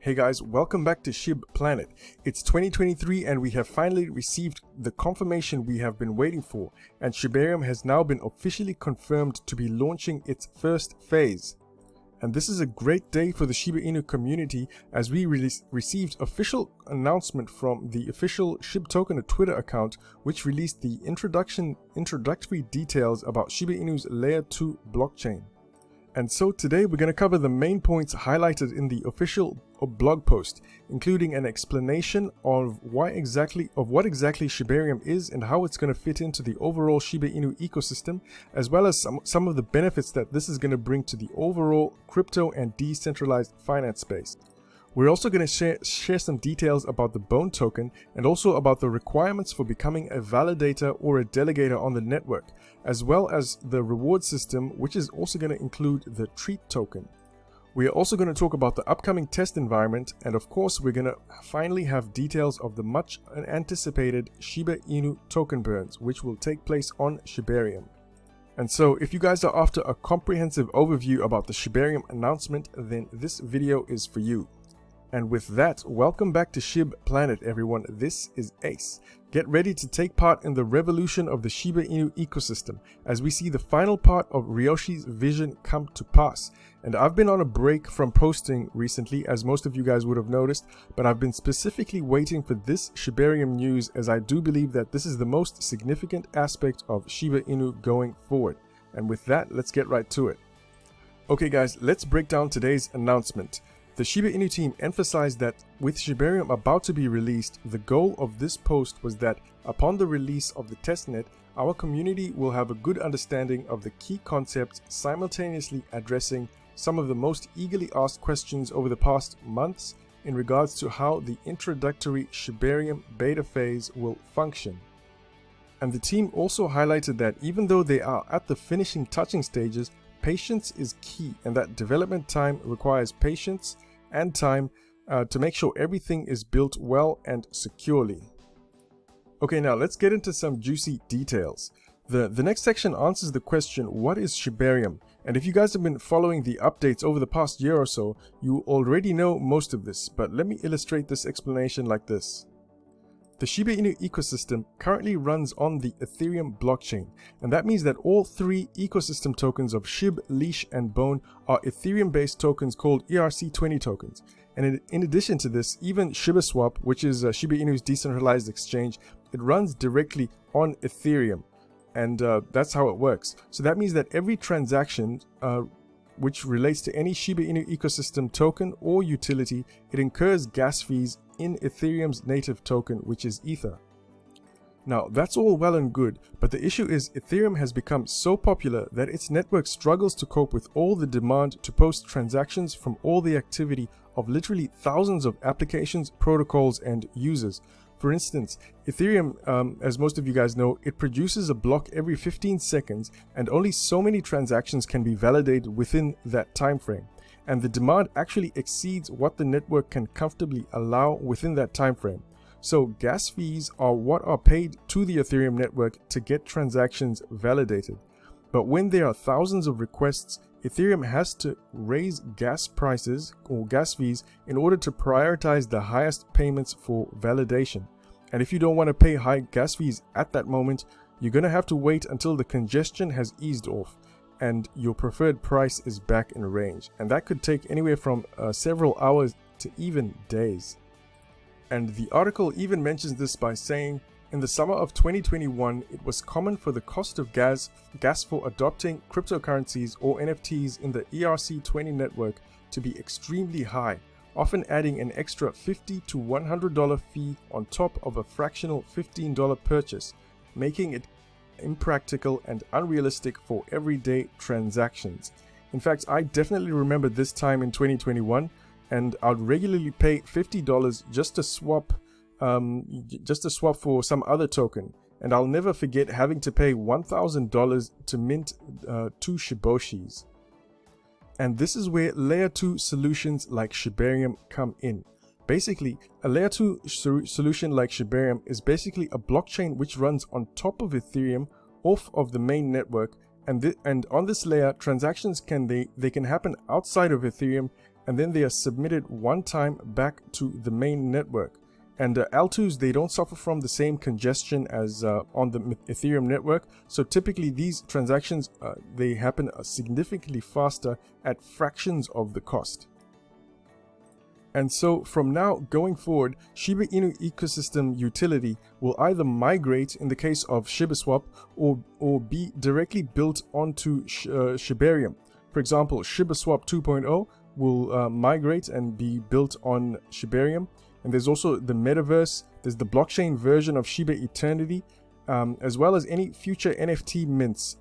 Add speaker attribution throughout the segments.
Speaker 1: Hey guys, welcome back to Shib Planet. It's 2023 and we have finally received the confirmation we have been waiting for, and Shibarium has now been officially confirmed to be launching its first phase. And this is a great day for the Shiba Inu community as we received official announcement from the official SHIB Token Twitter account, which released the introductory details about Shiba Inu's Layer 2 blockchain. And so today we're going to cover the main points highlighted in the official blog post, including an explanation of what exactly Shibarium is and how it's going to fit into the overall Shiba Inu ecosystem, as well as some of the benefits that this is going to bring to the overall crypto and decentralized finance space. We're also going to share some details about the Bone token and also about the requirements for becoming a validator or a delegator on the network, as well as the reward system, which is also going to include the Treat token. We are also going to talk about the upcoming test environment, and of course we're going to finally have details of the much anticipated Shiba Inu token burns, which will take place on Shibarium. And so if you guys are after a comprehensive overview about the Shibarium announcement, then this video is for you. And with that, welcome back to Shib Planet, everyone. This is Ace. Get ready to take part in the revolution of the Shiba Inu ecosystem as we see the final part of Ryoshi's vision come to pass. And I've been on a break from posting recently, as most of you guys would have noticed, but I've been specifically waiting for this Shibarium news, as I do believe that this is the most significant aspect of Shiba Inu going forward. And with that, let's get right to it. Okay guys, let's break down today's announcement. The Shiba Inu team emphasized that with Shibarium about to be released, the goal of this post was that upon the release of the testnet, our community will have a good understanding of the key concepts, simultaneously addressing some of the most eagerly asked questions over the past months in regards to how the introductory Shibarium beta phase will function. And the team also highlighted that even though they are at the finishing touching stages, patience is key, and that development time requires patience and time to make sure everything is built well and securely. Okay, now let's get into some juicy details. The next section answers the question, what is Shibarium? And if you guys have been following the updates over the past year or so, you already know most of this, but let me illustrate this explanation like this. The Shiba Inu ecosystem currently runs on the Ethereum blockchain, and that means that all three ecosystem tokens of SHIB, Leash, and Bone are Ethereum-based tokens called ERC20 tokens. And in addition to this, even ShibaSwap, which is Shiba Inu's decentralized exchange, it runs directly on Ethereum, and that's how it works. So that means that every transaction which relates to any Shiba Inu ecosystem token or utility, it incurs gas fees in Ethereum's native token, which is Ether. Now, that's all well and good, but the issue is Ethereum has become so popular that its network struggles to cope with all the demand to post transactions from all the activity of literally thousands of applications, protocols, and users. For instance, Ethereum, as most of you guys know, it produces a block every 15 seconds, and only so many transactions can be validated within that time frame. And the demand actually exceeds what the network can comfortably allow within that time frame. So gas fees are what are paid to the Ethereum network to get transactions validated. But when there are thousands of requests, Ethereum has to raise gas prices or gas fees in order to prioritize the highest payments for validation. And if you don't want to pay high gas fees at that moment, you're going to have to wait until the congestion has eased off and your preferred price is back in range. And that could take anywhere from several hours to even days. And the article even mentions this by saying, in the summer of 2021, it was common for the cost of gas for adopting cryptocurrencies or NFTs in the ERC20 network to be extremely high, often adding an extra $50 to $100 fee on top of a fractional $15 purchase, making it impractical and unrealistic for everyday transactions. In fact, I definitely remember this time in 2021, and I'd regularly pay $50 just to swap for some other token, and I'll never forget having to pay $1,000 to mint 2 Shiboshis. And this is where layer 2 solutions like Shibarium come in. Basically, a layer 2 solution like Shibarium is basically a blockchain which runs on top of Ethereum off of the main network, and on this layer transactions can happen outside of Ethereum, and then they are submitted one time back to the main network. And L2s, they don't suffer from the same congestion as on the Ethereum network. So typically these transactions, they happen significantly faster at fractions of the cost. And so from now going forward, Shiba Inu ecosystem utility will either migrate in the case of ShibaSwap or be directly built onto Shibarium. For example, ShibaSwap 2.0 will migrate and be built on Shibarium. And there's also the metaverse, there's the blockchain version of Shiba Eternity, as well as any future NFT mints.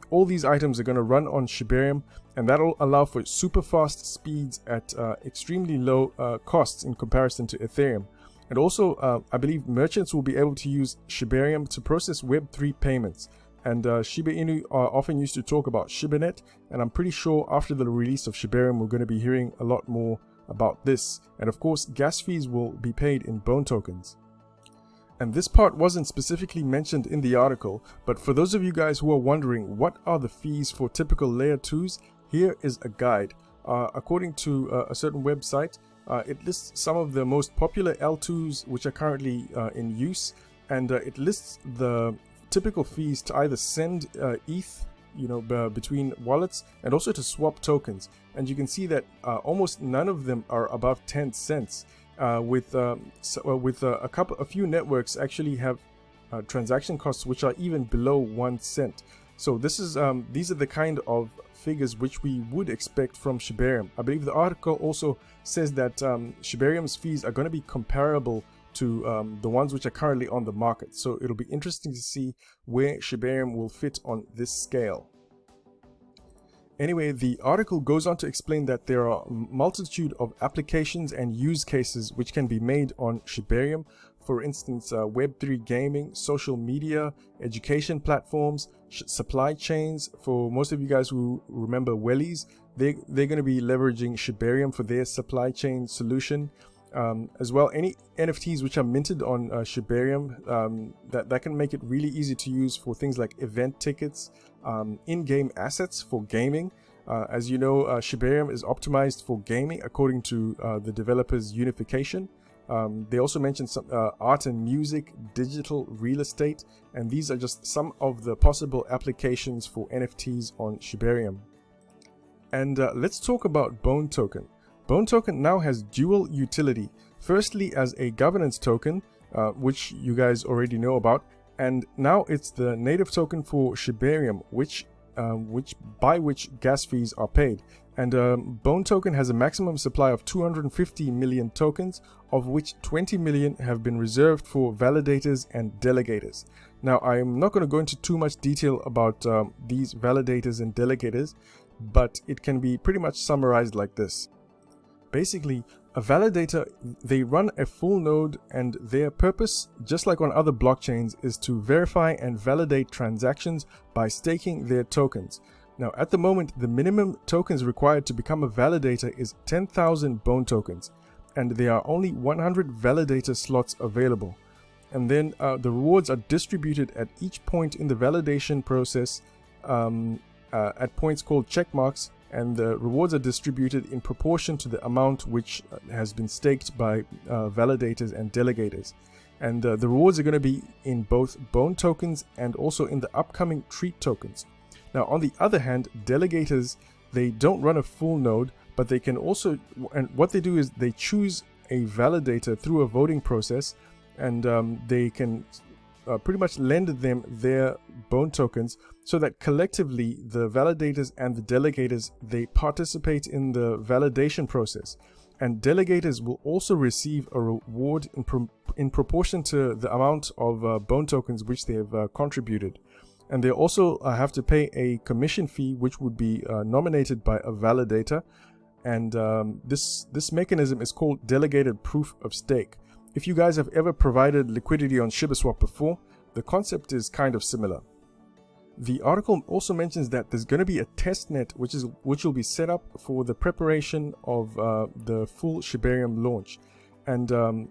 Speaker 1: All these items are going to run on Shibarium, and that'll allow for super fast speeds at extremely low costs in comparison to Ethereum. And also, I believe merchants will be able to use Shibarium to process Web3 payments. And Shiba Inu are often used to talk about ShibaNet, and I'm pretty sure after the release of Shibarium, we're going to be hearing a lot more about this. And of course, gas fees will be paid in bone tokens. And this part wasn't specifically mentioned in the article, but for those of you guys who are wondering what are the fees for typical layer 2s, here is a guide. According to a certain website, it lists some of the most popular L2s which are currently in use, and it lists the typical fees to either send ETH between wallets and also to swap tokens. And you can see that almost none of them are above 10 cents. With a few networks actually have transaction costs which are even below 1 cent. So these are the kind of figures which we would expect from Shibarium. I believe the article also says that Shibarium's fees are going to be comparable to the ones which are currently on the market. So it'll be interesting to see where Shibarium will fit on this scale. Anyway, the article goes on to explain that there are a multitude of applications and use cases which can be made on Shibarium. For instance, Web3 gaming, social media, education platforms, supply chains. For most of you guys who remember Wellies, they're going to be leveraging Shibarium for their supply chain solution. As well, any NFTs which are minted on Shibarium, that can make it really easy to use for things like event tickets, in-game assets for gaming. As you know, Shibarium is optimized for gaming according to the developers' unification. They also mentioned some art and music, digital real estate, and these are just some of the possible applications for NFTs on Shibarium. And let's talk about Bone Token. Bone Token now has dual utility. Firstly, as a governance token, which you guys already know about, and now it's the native token for Shibarium, by which gas fees are paid. And Bone Token has a maximum supply of 250 million tokens, of which 20 million have been reserved for validators and delegators. Now, I'm not going to go into too much detail about these validators and delegators, but it can be pretty much summarized like this. Basically, a validator, they run a full node, and their purpose, just like on other blockchains, is to verify and validate transactions by staking their tokens. Now, at the moment, the minimum tokens required to become a validator is 10,000 Bone tokens, and there are only 100 validator slots available. And then the rewards are distributed at each point in the validation process at points called checkmarks, and the rewards are distributed in proportion to the amount which has been staked by validators and delegators. And the rewards are going to be in both Bone tokens and also in the upcoming Treat tokens. Now, on the other hand, delegators, they don't run a full node, but they can also, and what they do is they choose a validator through a voting process, and they can pretty much lend them their Bone tokens, so that collectively the validators and the delegators, they participate in the validation process. And delegators will also receive a reward in proportion to the amount of Bone tokens which they have contributed. And they also have to pay a commission fee, which would be nominated by a validator. And this mechanism is called delegated proof of stake. If you guys have ever provided liquidity on ShibaSwap before, the concept is kind of similar. The article also mentions that there's going to be a testnet which will be set up for the preparation of the full Shibarium launch. And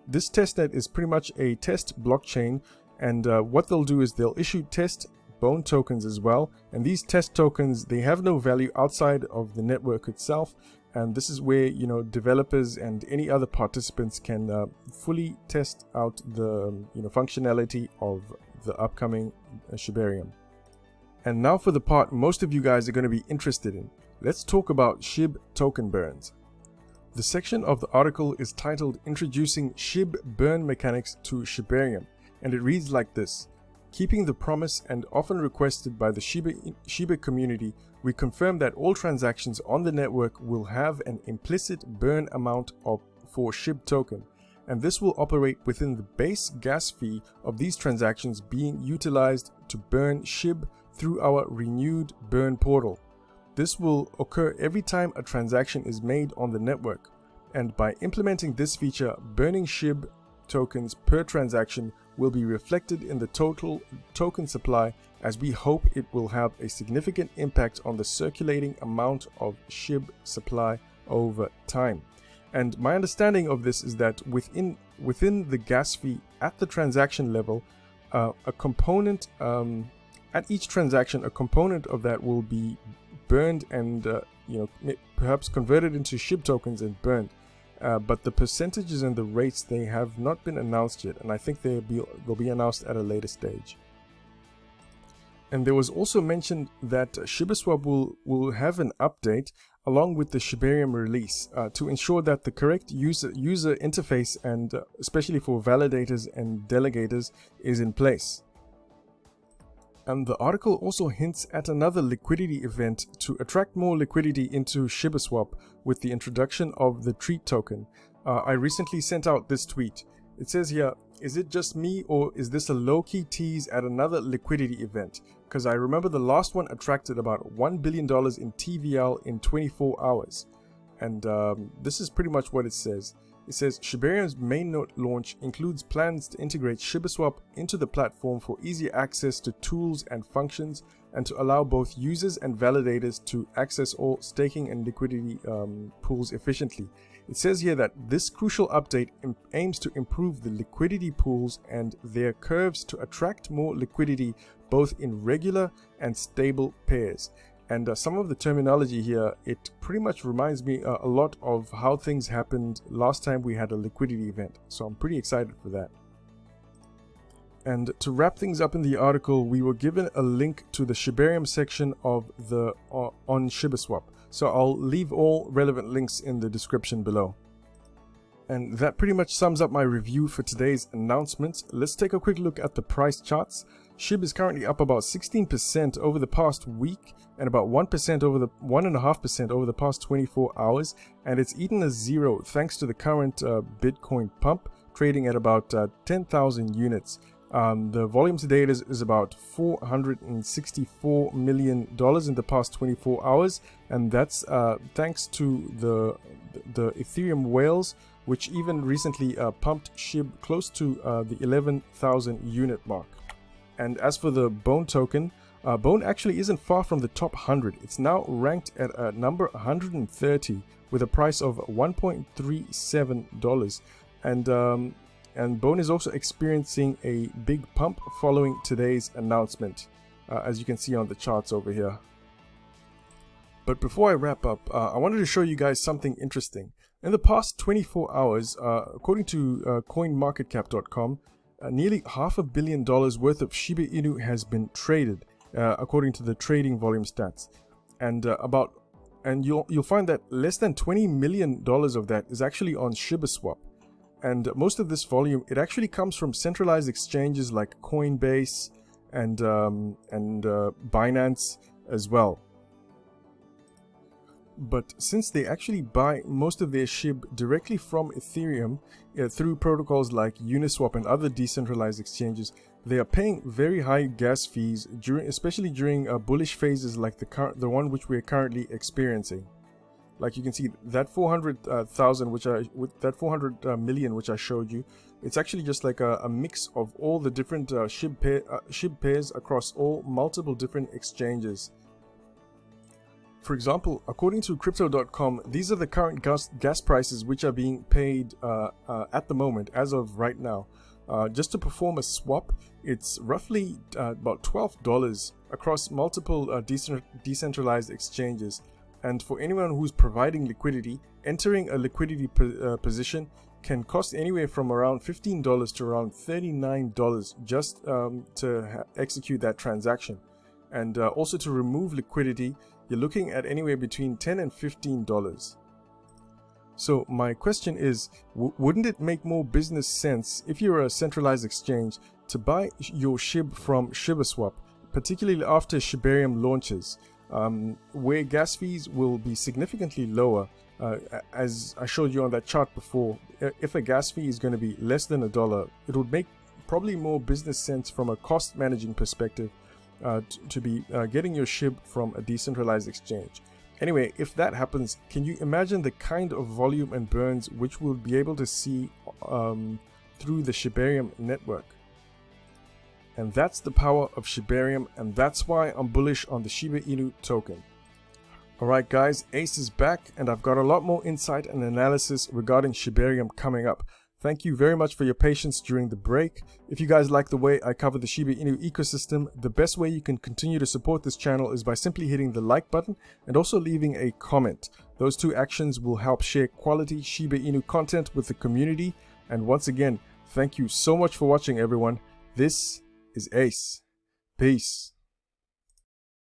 Speaker 1: this testnet is pretty much a test blockchain, and what they'll do is they'll issue test Bone tokens as well. And these test tokens, they have no value outside of the network itself, and this is where, you know, developers and any other participants can fully test out the, you know, functionality of the upcoming Shibarium. And now for the part most of you guys are going to be interested in. Let's talk about SHIB token burns. The section of the article is titled Introducing SHIB Burn Mechanics to Shibarium, and it reads like this. Keeping the promise and often requested by the Shiba community, we confirm that all transactions on the network will have an implicit burn amount for SHIB token, and this will operate within the base gas fee of these transactions being utilized to burn SHIB through our renewed burn portal. This will occur every time a transaction is made on the network, and by implementing this feature, burning SHIB tokens per transaction will be reflected in the total token supply, as we hope it will have a significant impact on the circulating amount of SHIB supply over time. And my understanding of this is that within the gas fee at the transaction level, a component at each transaction, a component of that will be burned and you know, perhaps converted into SHIB tokens and burned. But the percentages and the rates, they have not been announced yet, and I think they'll be announced at a later stage. And there was also mentioned that ShibaSwap will have an update along with the Shibarium release to ensure that the correct user interface, and especially for validators and delegators, is in place. And the article also hints at another liquidity event to attract more liquidity into ShibaSwap with the introduction of the treat token. I recently sent out this tweet. It says here, is it just me, or is this a low-key tease at another liquidity event? Because I remember the last one attracted about $1 billion in TVL in 24 hours. And this is pretty much what it says. It says Shibarium's mainnet launch includes plans to integrate ShibaSwap into the platform for easier access to tools and functions, and to allow both users and validators to access all staking and liquidity pools efficiently. It says here that this crucial update aims to improve the liquidity pools and their curves to attract more liquidity both in regular and stable pairs. And some of the terminology here, it pretty much reminds me a lot of how things happened last time we had a liquidity event. So I'm pretty excited for that. And to wrap things up in the article, we were given a link to the Shibarium section of the on ShibaSwap. So I'll leave all relevant links in the description below. And that pretty much sums up my review for today's announcements. Let's take a quick look at the price charts. SHIB is currently up about 16% over the past week, and about 1.5% over the past 24 hours, and it's eaten a zero thanks to the current Bitcoin pump, trading at about 10,000 units. The volume to date is about $464 million in the past 24 hours, and that's thanks to the Ethereum whales, which even recently pumped SHIB close to the 11,000 unit mark. And as for the Bone token, Bone actually isn't far from the top 100. It's now ranked at number 130 with a price of $1.37. And Bone is also experiencing a big pump following today's announcement, as you can see on the charts over here. But before I wrap up, I wanted to show you guys something interesting. In the past 24 hours, according to coinmarketcap.com, nearly $500 million worth of Shiba Inu has been traded, according to the trading volume stats. And you'll find that less than $20 million of that is actually on ShibaSwap. And most of this volume, it actually comes from centralized exchanges like Coinbase and Binance as well. But since they actually buy most of their SHIB directly from Ethereum through protocols like Uniswap and other decentralized exchanges, they are paying very high gas fees, especially during bullish phases like the one which we are currently experiencing. Like you can see, that 400 million which I showed you, it's actually just like a mix of all the different SHIB pairs across multiple different exchanges. For example, according to crypto.com, these are the current gas prices which are being paid at the moment, as of right now. Just to perform a swap, it's roughly about $12 across multiple decentralized exchanges. And for anyone who's providing liquidity, entering a liquidity position can cost anywhere from around $15 to around $39 just to execute that transaction. And also to remove liquidity, you're looking at anywhere between $10 and $15. So my question is, wouldn't it make more business sense if you're a centralized exchange to buy your SHIB from ShibaSwap, particularly after Shibarium launches, where gas fees will be significantly lower? As I showed you on that chart before, if a gas fee is going to be less than $1, it would make probably more business sense from a cost managing perspective to be getting your SHIB from a decentralized exchange. Anyway, if that happens, can you imagine the kind of volume and burns which we'll be able to see through the Shibarium network? And that's the power of Shibarium, and that's why I'm bullish on the Shiba Inu token. Alright guys, Ace is back, and I've got a lot more insight and analysis regarding Shibarium coming up. Thank you very much for your patience during the break. If you guys like the way I cover the Shiba Inu ecosystem, the best way you can continue to support this channel is by simply hitting the like button and also leaving a comment. Those two actions will help share quality Shiba Inu content with the community. And once again, thank you so much for watching, everyone. This is Ace. Peace.